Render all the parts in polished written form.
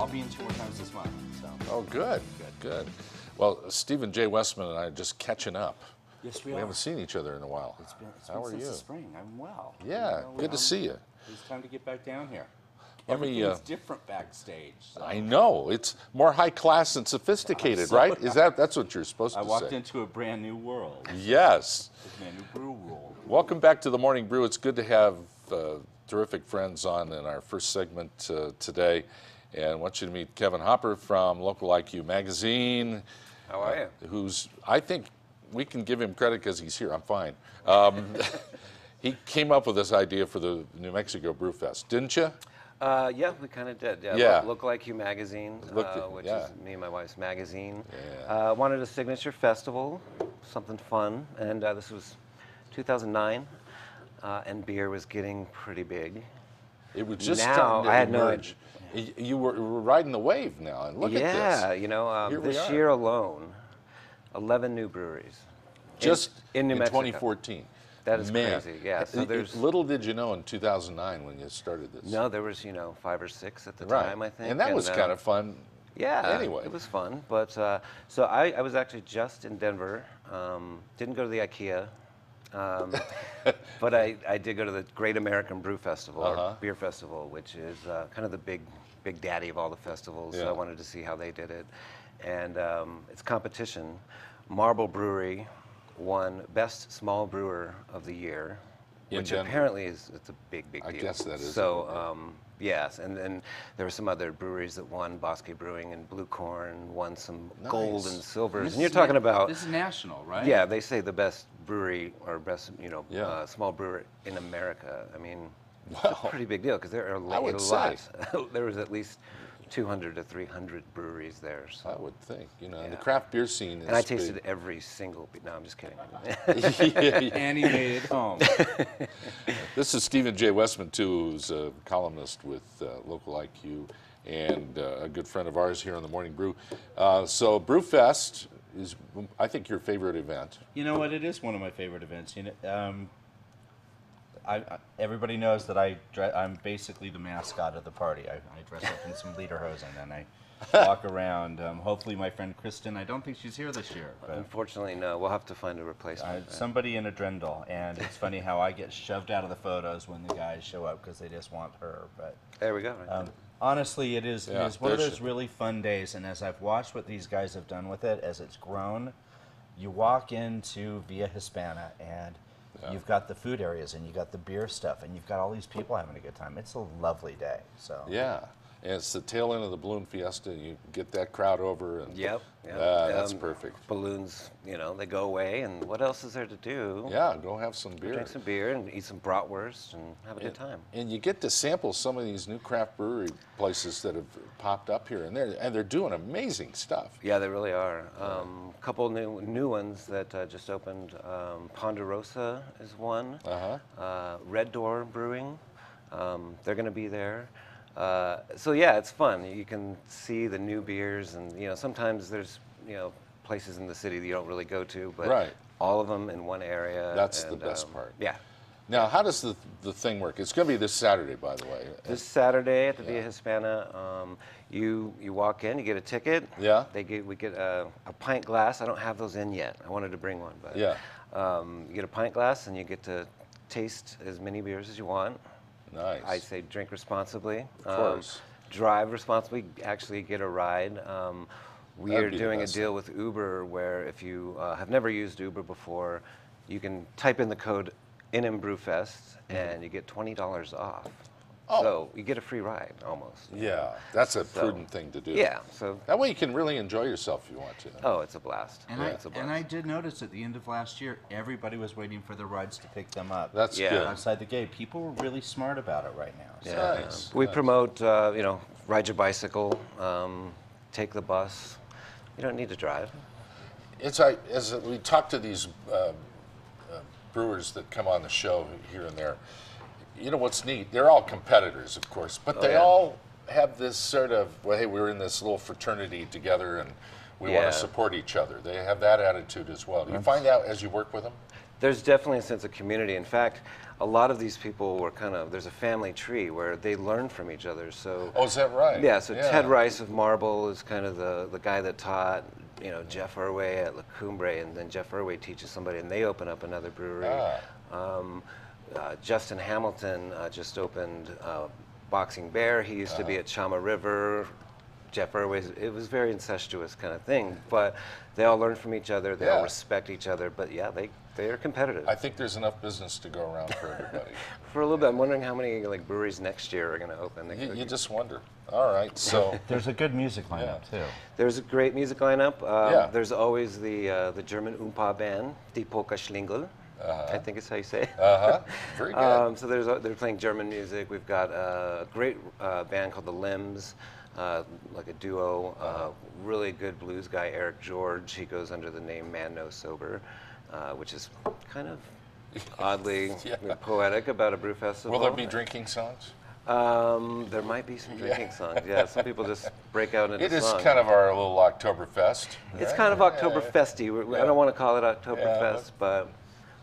I'll be in 2 more times this month. So. Oh, good. Good. Well, Stephen J. Westman and I are just catching up. Yes, we haven't seen each other in a while. It's been How are since you? the spring. I'm well. Yeah, good to see you. It's time to get back down here. Let me, Everything's different backstage. So. I know. It's more high class and sophisticated, right? That's what you're supposed to say. I walked into a brand new world. Yes. A brand new brew world. Welcome back to the Morning Brew. It's good to have terrific friends on in our first segment today. And I want you to meet Kevin Hopper from Local IQ Magazine. How are you? Who's, I think we can give him credit because he's here. I'm fine. He came up with this idea for the New Mexico BrewFest, didn't you? Yeah, we kind of did. Yeah. Local IQ Magazine, which is me and my wife's magazine. Yeah. Wanted a signature festival, something fun, and this was 2009, and beer was getting pretty big. It was just now, starting to I had emerge. You were riding the wave now, and look at this. Yeah, you know, this year alone, 11 new breweries. Just in New Mexico. 2014. That is crazy, yeah. So there's little did you know in 2009 when you started this. No, there was 5 or 6 at the time, I think. And that was kind of fun. Yeah, anyway. It was fun. But so I was actually just in Denver. Didn't go to the IKEA. But I did go to the Great American Brew Festival, or Beer Festival, which is kind of the big daddy of all the festivals. Yeah. So I wanted to see how they did it. And it's competition. Marble Brewery won Best Small Brewer of the Year, which apparently it's a big deal. I guess that is. So yes, and then there were some other breweries that won. Bosque Brewing and Blue Corn won some gold and silvers. And you're talking about, this is national, right? Yeah, they say the best brewery or best small brewer in America. I mean, it's a pretty big deal because there are a lot. There was at least 200 to 300 breweries there. So. I would think, the craft beer scene is and I tasted every single. No, I'm just kidding. And he made it home. This is Stephen J. Westman, too, who's a columnist with Local IQ and a good friend of ours here on the Morning Brew. So BrewFest is, I think, your favorite event. You know what? It is one of my favorite events. Everybody knows that I'm basically the mascot of the party. I dress up in some Lederhosen and I walk around. Hopefully my friend Kristen, I don't think she's here this year. But unfortunately, no. We'll have to find a replacement. Somebody in a Drendel. And it's funny how I get shoved out of the photos when the guys show up because they just want her. But there we go. honestly, it is one of those really fun days. And as I've watched what these guys have done with it, as it's grown, you walk into Via Hispana and you've got the food areas, and you've got the beer stuff, and you've got all these people having a good time. It's a lovely day. So yeah, and it's the tail end of the balloon fiesta. You get that crowd over, and that's perfect. Balloons, they go away, and what else is there to do? Yeah, go have some beer. Drink some beer and eat some bratwurst and have a good time. And you get to sample some of these new craft brewery places that have popped up here and there, and they're doing amazing stuff. Yeah, they really are. A couple new ones that just opened. Ponderosa is one. Red Door Brewing, they're going to be there. So yeah, it's fun. You can see the new beers, and sometimes there's places in the city that you don't really go to, but all of them in one area. That's the best part. Yeah. Now, how does the thing work? It's going to be this Saturday, by the way. This Saturday at the Via Hispana, you walk in, you get a ticket. Yeah. We get a pint glass. I don't have those in yet. I wanted to bring one, but you get a pint glass and you get to taste as many beers as you want. Nice. I say drink responsibly. Of course. Drive responsibly. Actually get a ride. We are doing a deal with Uber where if you have never used Uber before, you can type in the code NMBrewFest and you get $20 off. Oh. So you get a free ride almost. Yeah, that's a prudent thing to do. Yeah. So that way you can really enjoy yourself if you want to. Oh, it's a blast. And, I did notice at the end of last year, everybody was waiting for the rides to pick them up. That's good. Outside the gate. People were really smart about it right now. So. Yeah. Nice. We promote, ride your bicycle, take the bus. You don't need to drive. It's like, as we talk to these brewers that come on the show here and there, what's neat, they're all competitors, of course, but they all have this sort of, well, hey, we're in this little fraternity together and we want to support each other. They have that attitude as well. Do you find out as you work with them? There's definitely a sense of community. In fact, a lot of these people were there's a family tree where they learn from each other. So Oh, is that right? yeah, so Ted Rice of Marble is kind of the guy that taught, Jeff Irway at La Cumbre, and then Jeff Irway teaches somebody and they open up another brewery. Justin Hamilton just opened Boxing Bear. He used to be at Chama River. Jeff Irway, it was very incestuous kind of thing, but they all learn from each other, they all respect each other, but yeah, they are competitive. I think there's enough business to go around for everybody. For a little bit, I'm wondering how many breweries next year are going to open. You just wonder. All right, so. There's a good music lineup too. There's a great music lineup. There's always the German Oompa band, Die Polka Schlingel. I think is how you say it. Very good. So they're playing German music. We've got a great band called the Limbs. Like a duo, really good blues guy, Eric George. He goes under the name Man No Sober, which is kind of oddly poetic about a brew festival. Will there be drinking songs? There might be some drinking songs. Yeah, some people just break out into songs. It is kind of our little Oktoberfest. It's kind of Oktoberfesty. I don't want to call it Oktoberfest, but.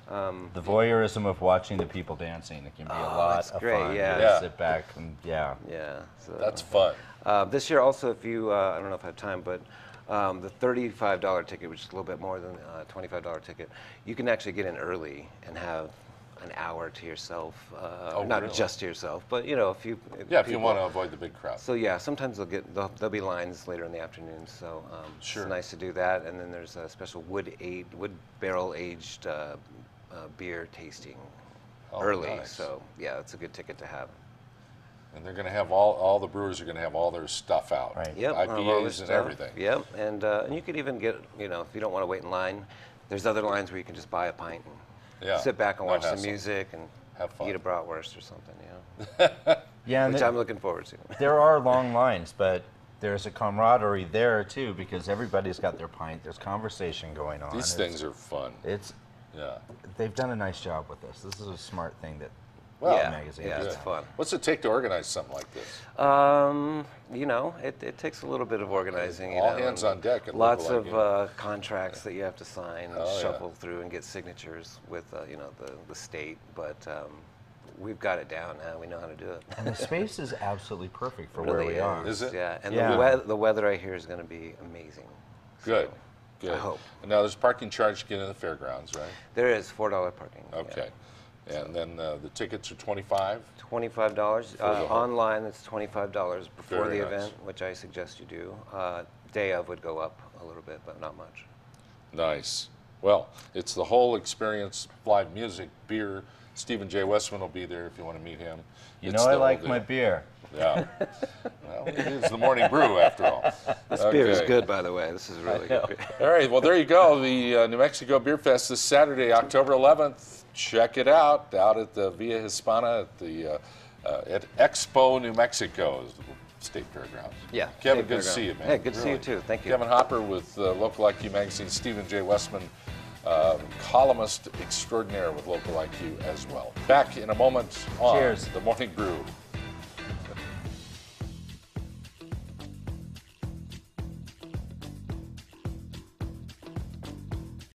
The voyeurism of watching the people dancing, it can be a lot of fun. Yeah. Sit back and So that's fun. This year also, if you, I don't know if I have time, but the $35 ticket, which is a little bit more than a $25 ticket, you can actually get in early and have an hour to yourself. Not really? Just to yourself, but if you if you want to avoid the big crowd. So yeah, sometimes there'll be lines later in the afternoon. So it's nice to do that. And then there's a special wood barrel aged beer tasting early. Nice. So yeah, it's a good ticket to have. And they're going to have all the brewers are going to have all their stuff out. Right. Yep. IPAs and everything. Yep. And you could even get, if you don't want to wait in line, there's other lines where you can just buy a pint and sit back and watch some music and have fun. Eat a bratwurst or something. Which I'm looking forward to. There are long lines, but there's a camaraderie there too because everybody's got their pint. There's conversation going on. These things are fun. They've done a nice job with this. This is a smart thing that magazine. Yeah, it's fun. What's it take to organize something like this? It takes a little bit of organizing. All hands on deck. Lots of contracts that you have to sign, shuffle through, and get signatures with the state. But we've got it down now. We know how to do it. And the space is absolutely perfect for where we are. Is it? Yeah, and the weather I hear is going to be amazing. Good. Good. I hope. And now there's parking charge to get in the fairgrounds, right? There is $4 parking. Okay. Yeah. And then the tickets are $25? $25. Online, it's $25 before the event, which I suggest you do. Day of would go up a little bit, but not much. Nice. Well, it's the whole experience, live music, beer. Stephen J. Westman will be there if you want to meet him. I like my beer. Yeah. Well, it is the morning brew, after all. This beer is good, by the way. This is really good beer. All right. Well, there you go. The New Mexico Beer Fest this Saturday, October 11th. Check it out at the Via Hispana at Expo, New Mexico, is the state fairgrounds. Yeah. Kevin, good to see you, man. Hey, good to see you too. Thank you. Kevin Hopper with Local IQ Magazine, Stephen J. Westman, columnist extraordinaire with Local IQ as well. Back in a moment on The Morning Brew.